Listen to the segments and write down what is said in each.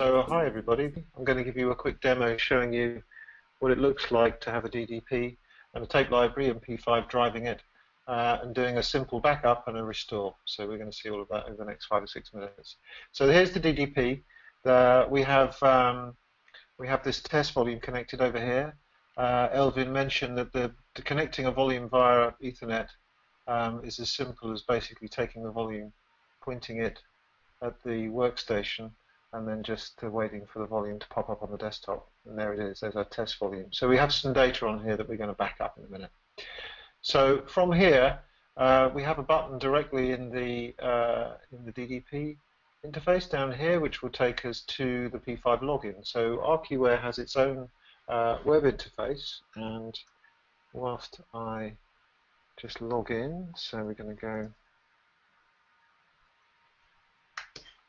So hi everybody, I'm going to give you a quick demo showing you what it looks like to have a DDP and a tape library and P5 driving it and doing a simple backup and a restore. So we're going to see all of that over the next 5 or 6 minutes. So here's the DDP. We have this test volume connected over here. Elvin mentioned that the connecting a volume via Ethernet is as simple as basically taking the volume, pointing it at the workstation, and then just waiting for the volume to pop up on the desktop. And there it is, there's our test volume. So we have some data on here that we're going to back up in a minute. So from here, we have a button directly in the DDP interface down here, which will take us to the P5 login. So Archiware has its own web interface, and whilst I just log in, so we're going to go.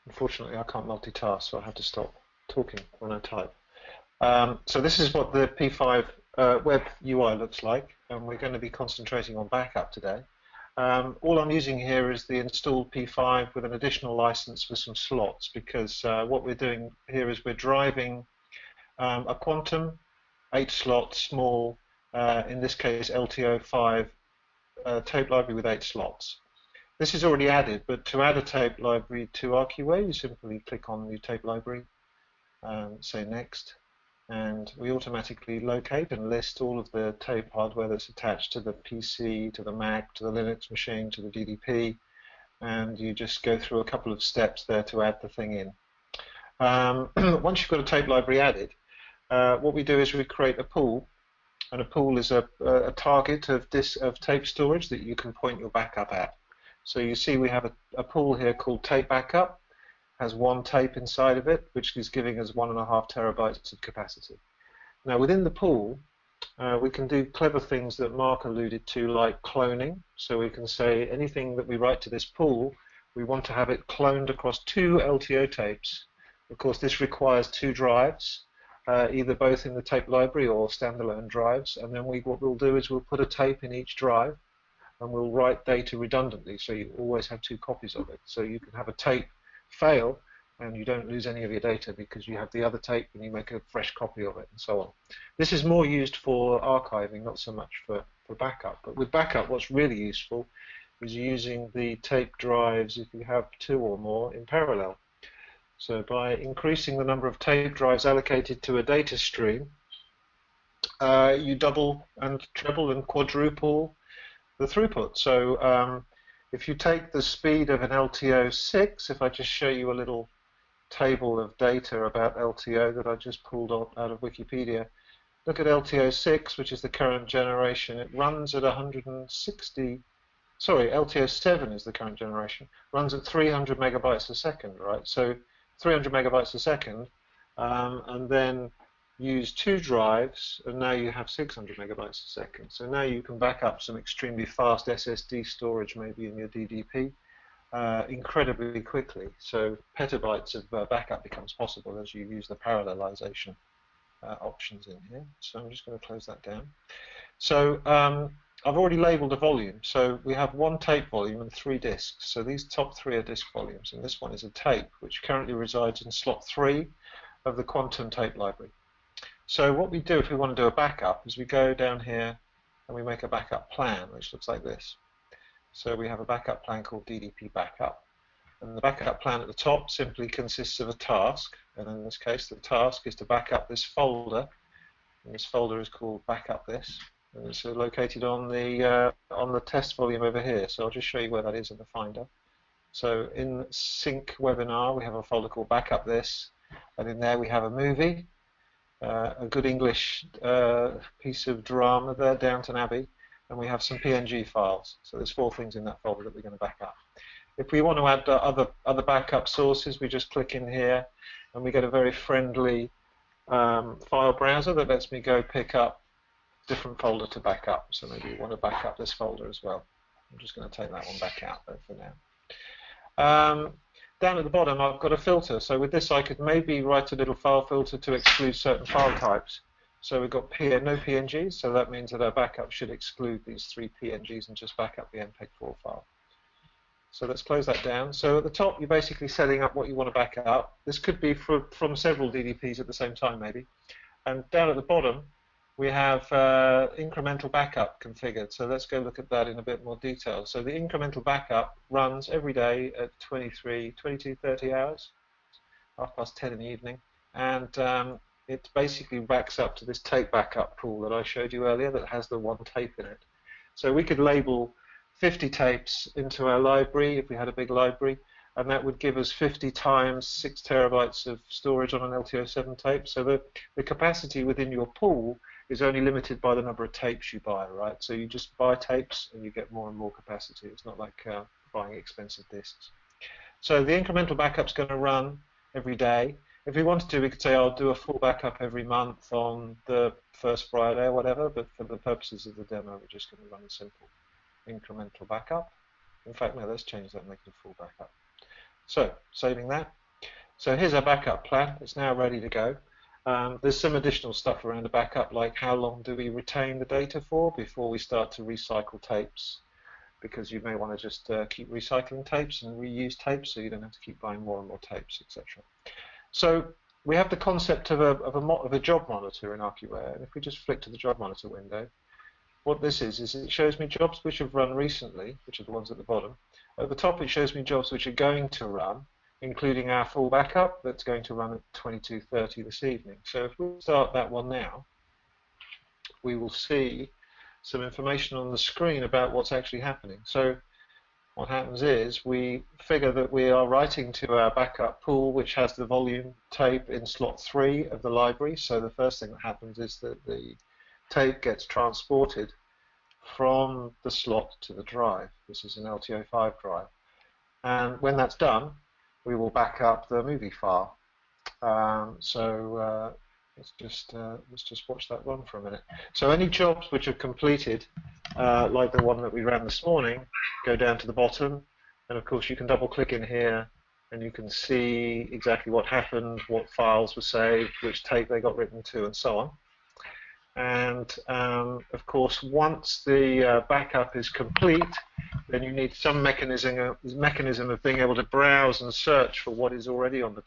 Unfortunately, I can't multitask, so I have to stop talking when I type. So this is what the P5 web UI looks like, and we're going to be concentrating on backup today. All I'm using here is the installed P5 with an additional license for some slots, because what we're doing here is we're driving a quantum 8-slot small, in this case LTO5 tape library with 8 slots. This is already added, but to add a tape library to Archiware, you simply click on New Tape Library, say Next, and we automatically locate and list all of the tape hardware that's attached to the PC, to the Mac, to the Linux machine, to the DDP, and you just go through a couple of steps there to add the thing in. Once you've got a tape library added, what we do is we create a pool, and a pool is a target of tape storage that you can point your backup at. So you see we have a pool here called Tape Backup, has 1 tape inside of it, which is giving us 1.5 terabytes of capacity. Now within the pool, we can do clever things that Mark alluded to, like cloning. So we can say anything that we write to this pool, we want to have it cloned across 2 LTO tapes. Of course, this requires 2 drives, either both in the tape library or standalone drives. And then what we'll do is we'll put a tape in each drive, and we'll write data redundantly, so you always have 2 copies of it. So you can have a tape fail, and you don't lose any of your data because you have the other tape and you make a fresh copy of it, and so on. This is more used for archiving, not so much for backup. But with backup, what's really useful is using the tape drives if you have 2 or more in parallel. So by increasing the number of tape drives allocated to a data stream, you double and treble and quadruple the throughput. So if you take the speed of an LTO6, if I just show you a little table of data about LTO that I just pulled out of Wikipedia, look at LTO6, which is the current generation. It runs at 160, sorry, LTO7 is the current generation, runs at 300 megabytes a second, right? So 300 megabytes a second, and then use 2 drives, and now you have 600 megabytes a second. So now you can back up some extremely fast SSD storage, maybe in your DDP, incredibly quickly. So petabytes of backup becomes possible as you use the parallelization options in here. So I'm just going to close that down. So I've already labeled a volume. So we have 1 tape volume and 3 disks. So these top 3 are disk volumes, and this one is a tape, which currently resides in slot 3 of the quantum tape library. So what we do if we want to do a backup is we go down here and we make a backup plan, which looks like this. So we have a backup plan called DDP Backup. And the backup plan at the top simply consists of a task. And in this case, the task is to back up this folder. And this folder is called Backup This. And it's located on the test volume over here. So I'll just show you where that is in the Finder. So in Sync Webinar, we have a folder called Backup This. And in there we have a movie. A good English piece of drama there, Downton Abbey, and we have some PNG files. So there's 4 things in that folder that we're going to back up. If we want to add other backup sources, we just click in here, and we get a very friendly file browser that lets me go pick up different folder to back up. So maybe we want to back up this folder as well. I'm just going to take that one back out there for now. Down at the bottom, I've got a filter. So with this, I could maybe write a little file filter to exclude certain file types. So we've got no PNGs, so that means that our backup should exclude these 3 PNGs and just back up the MPEG-4 file. So let's close that down. So at the top, you're basically setting up what you want to back up. This could be from several DDPs at the same time, maybe. And down at the bottom, we have incremental backup configured. So let's go look at that in a bit more detail. So the incremental backup runs every day at 22:30 hours, 10:30 in the evening. And it basically backs up to this tape backup pool that I showed you earlier that has the one tape in it. So we could label 50 tapes into our library if we had a big library, and that would give us 50 times 6 terabytes of storage on an LTO7 tape. So the capacity within your pool is only limited by the number of tapes you buy, right? So you just buy tapes and you get more and more capacity. It's not like buying expensive disks. So the incremental backup's going to run every day. If we wanted to, we could say I'll do a full backup every month on the first Friday or whatever, but for the purposes of the demo, we're just going to run a simple incremental backup. In fact, no, let's change that and make it a full backup. So, saving that. So here's our backup plan. It's now ready to go. There's some additional stuff around the backup, like how long do we retain the data for before we start to recycle tapes, because you may want to just keep recycling tapes and reuse tapes so you don't have to keep buying more and more tapes, etc. So we have the concept of a job monitor in Archiware, and if we just flick to the job monitor window, what this is it shows me jobs which have run recently, which are the ones at the bottom. At the top, it shows me jobs which are going to run, including our full backup that's going to run at 22:30 this evening. So if we start that one now, we will see some information on the screen about what's actually happening. So what happens is we figure that we are writing to our backup pool, which has the volume tape in slot 3 of the library. So the first thing that happens is that the tape gets transported from the slot to the drive. This is an LTO5 drive. And when that's done, we will back up the movie file. Let's just watch that run for a minute. So any jobs which are completed, like the one that we ran this morning, go down to the bottom. And of course, you can double click in here and you can see exactly what happened, what files were saved, which tape they got written to, and so on. And of course, once the backup is complete, then you need some mechanism of being able to browse and search for what is already on the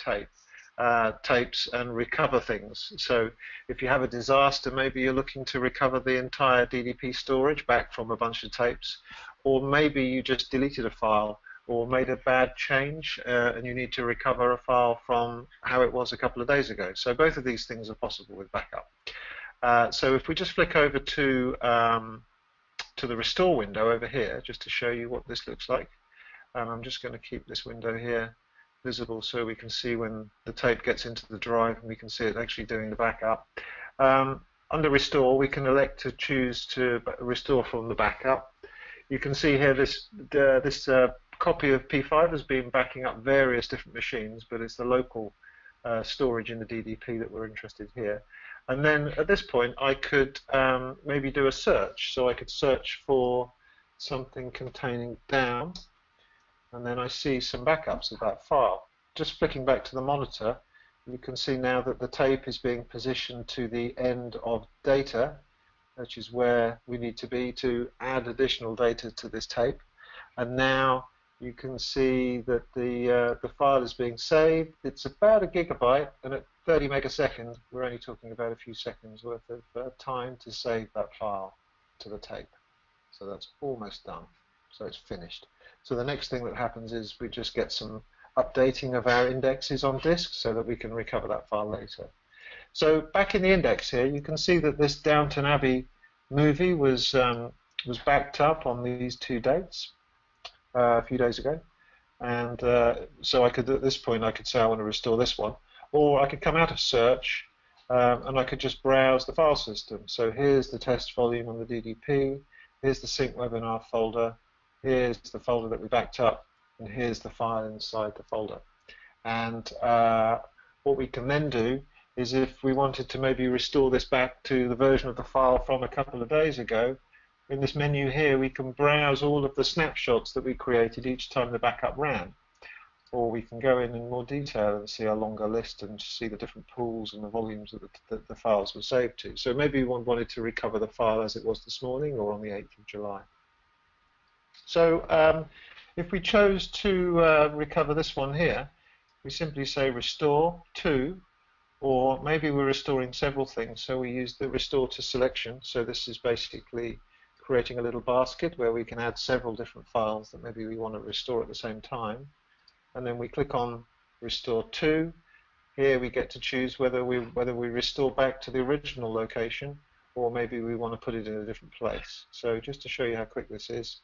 tapes and recover things. So if you have a disaster, maybe you're looking to recover the entire DDP storage back from a bunch of tapes, or maybe you just deleted a file or made a bad change and you need to recover a file from how it was a couple of days ago. So both of these things are possible with backup. So if we just flick over to the restore window over here, just to show you what this looks like, I'm just going to keep this window here visible so we can see when the tape gets into the drive and we can see it actually doing the backup. Under restore, we can elect to choose to restore from the backup. You can see here this copy of P5 has been backing up various different machines, but it's the local storage in the DDP that we're interested here. And then at this point, I could maybe do a search. So I could search for something containing down, and then I see some backups of that file. Just flicking back to the monitor, you can see now that the tape is being positioned to the end of data, which is where we need to be to add additional data to this tape. And now you can see that the file is being saved. It's about 1 gigabyte, and at 30 megaseconds, we're only talking about a few seconds worth of time to save that file to the tape. So that's almost done. So it's finished. So the next thing that happens is we just get some updating of our indexes on disk so that we can recover that file later. So back in the index here, you can see that this Downton Abbey movie was backed up on these 2 dates a few days ago. And so I could, at this point, I could say I want to restore this one. Or I could come out of search and I could just browse the file system. So here's the test volume on the DDP, here's the sync webinar folder, here's the folder that we backed up, and here's the file inside the folder. And what we can then do is if we wanted to maybe restore this back to the version of the file from a couple of days ago, in this menu here we can browse all of the snapshots that we created each time the backup ran. Or we can go in more detail and see a longer list and see the different pools and the volumes that the files were saved to. So maybe one wanted to recover the file as it was this morning or on the 8th of July. So If we chose to recover this one here, we simply say restore to, or maybe we're restoring several things, so we use the restore to selection. So this is basically creating a little basket where we can add several different files that maybe we want to restore at the same time. And then we click on restore to. Here we get to choose whether we restore back to the original location, or maybe we want to put it in a different place. So just to show you how quick this is,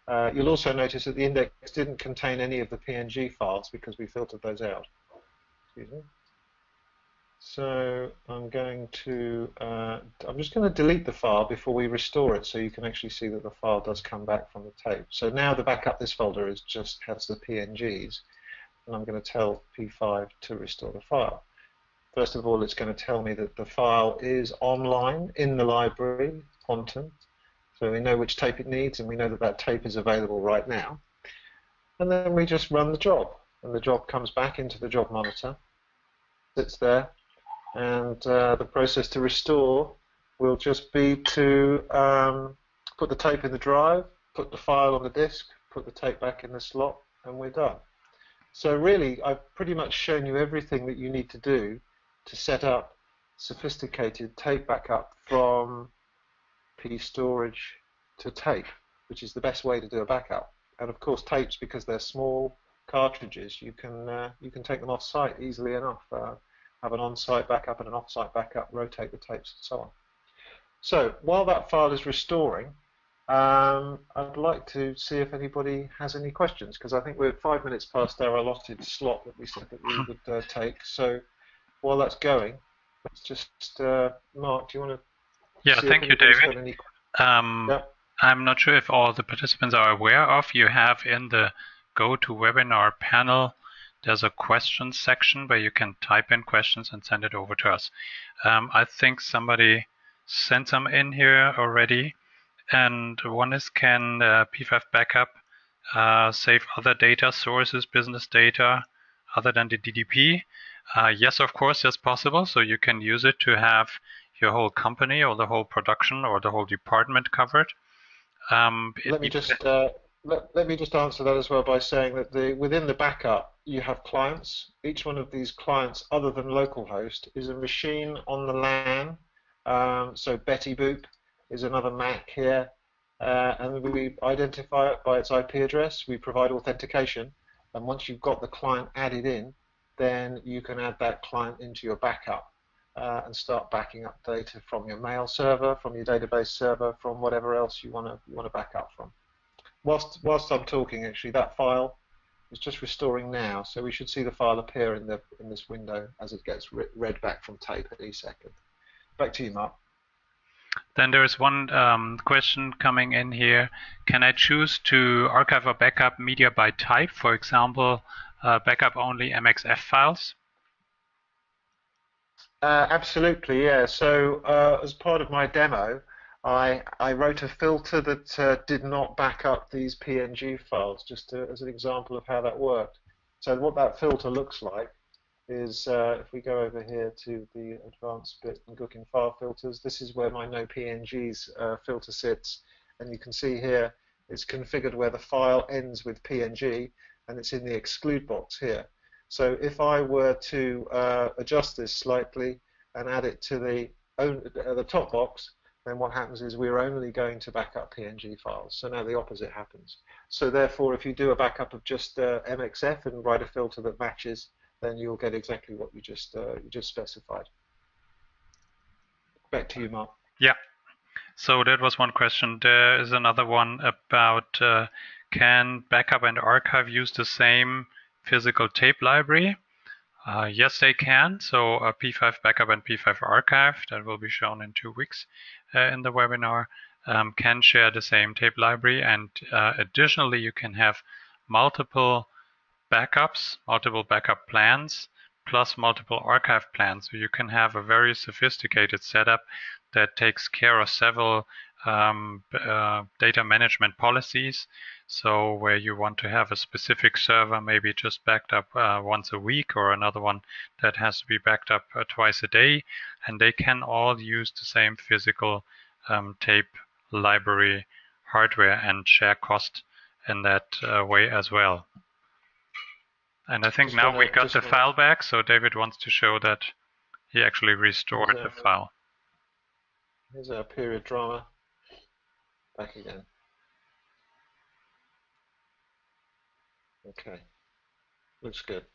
you'll also notice that the index didn't contain any of the PNG files because we filtered those out. Excuse me. So I'm just going to delete the file before we restore it, so you can actually see that the file does come back from the tape. So now the backup this folder has the PNGs, and I'm going to tell P5 to restore the file. First of all, it's going to tell me that the file is online in the library, Quantum. So we know which tape it needs, and we know that that tape is available right now. And then we just run the job, and the job comes back into the job monitor, sits there, and the process to restore will just be to put the tape in the drive, put the file on the disk, put the tape back in the slot, and we're done. So really, I've pretty much shown you everything that you need to do to set up sophisticated tape backup from P storage to tape, which is the best way to do a backup. And of course, tapes, because they're small cartridges, you can take them off site easily enough. Have an on-site backup and an off-site backup, rotate the tapes, and so on. So while that file is restoring, I'd like to see if anybody has any questions, because I think we're 5 minutes past our allotted slot that we said that we would take. So while that's going, let's just, Mark, do you want to? Yeah, thank you, David. I'm not sure if all the participants are aware of, you have in the GoToWebinar panel, there's a questions section where you can type in questions and send it over to us. I think somebody sent some in here already. And one is, can P5 Backup save other data sources, business data, other than the DDP? Yes, of course, that's possible. So you can use it to have your whole company or the whole production or the whole department covered. Let me just answer that as well by saying that within the backup you have clients. Each one of these clients, other than localhost, is a machine on the LAN. So Betty Boop is another Mac here, and we identify it by its IP address. We provide authentication, and once you've got the client added in, then you can add that client into your backup and start backing up data from your mail server, from your database server, from whatever else you want to back up from. Whilst I'm talking, actually, that file is just restoring now, so we should see the file appear in this window as it gets read back from tape at each second. Back to you, Mark. Then there is one question coming in here. Can I choose to archive or backup media by type, for example, backup only MXF files? Absolutely, yeah. So as part of my demo, I wrote a filter that did not back up these PNG files, just as an example of how that worked. So what that filter looks like is, if we go over here to the advanced bit and look in file filters, this is where my no PNGs filter sits, and you can see here it's configured where the file ends with PNG, and it's in the exclude box here. So if I were to adjust this slightly and add it to the top box, then what happens is we're only going to back up PNG files. So now the opposite happens. So therefore, if you do a backup of just MXF and write a filter that matches, then you'll get exactly what you just specified. Back to you, Mark. Yeah. So that was one question. There is another one about can backup and archive use the same physical tape library? Yes, they can. So P5 Backup and P5 Archive, that will be shown in 2 weeks in the webinar, can share the same tape library. And additionally, you can have multiple backups, multiple backup plans, plus multiple archive plans. So you can have a very sophisticated setup that takes care of several data management policies. So where you want to have a specific server maybe just backed up once a week, or another one that has to be backed up twice a day, and they can all use the same physical tape library hardware and share cost in that way as well. And I think now we got the file back, so David wants to show that he actually restored the file. Here's our period drama. Back again. Okay. Looks good.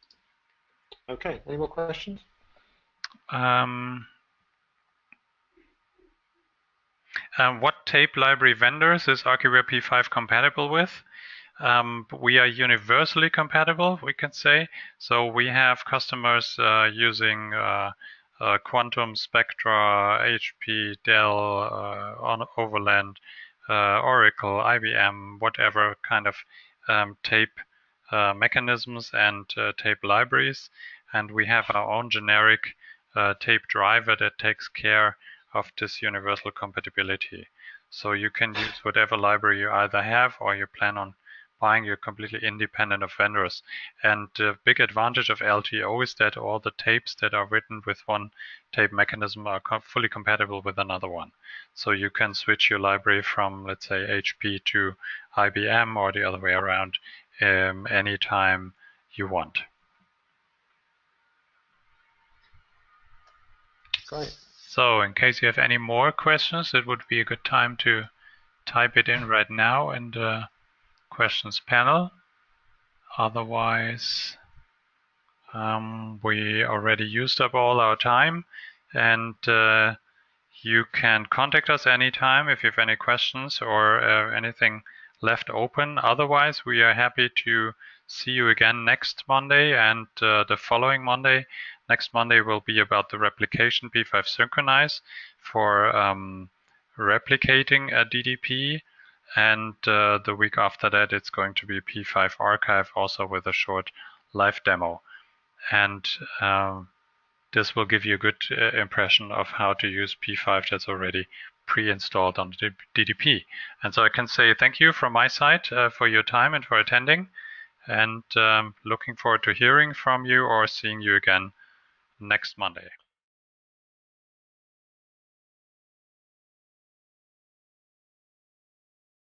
Okay, any more questions? What tape library vendors is Archiware P5 compatible with? We are universally compatible, we can say. So we have customers using Quantum, Spectra, HP, Dell, Overland, Oracle, IBM, whatever kind of tape mechanisms and tape libraries. And we have our own generic tape driver that takes care of this universal compatibility. So you can use whatever library you either have or you plan on buying. You're completely independent of vendors. And the big advantage of LTO is that all the tapes that are written with one tape mechanism are fully compatible with another one. So you can switch your library from, let's say, HP to IBM or the other way around anytime you want. Great. So in case you have any more questions, it would be a good time to type it in right now in the questions panel. Otherwise, we already used up all our time, and you can contact us anytime if you have any questions or anything left open. Otherwise, we are happy to see you again next Monday and the following Monday. Next Monday will be about the replication P5 synchronize for replicating a DDP. And the week after that, it's going to be P5 archive, also with a short live demo. And this will give you a good impression of how to use P5 that's already pre-installed on the DDP. And so I can say thank you from my side for your time and for attending. And looking forward to hearing from you or seeing you again next Monday.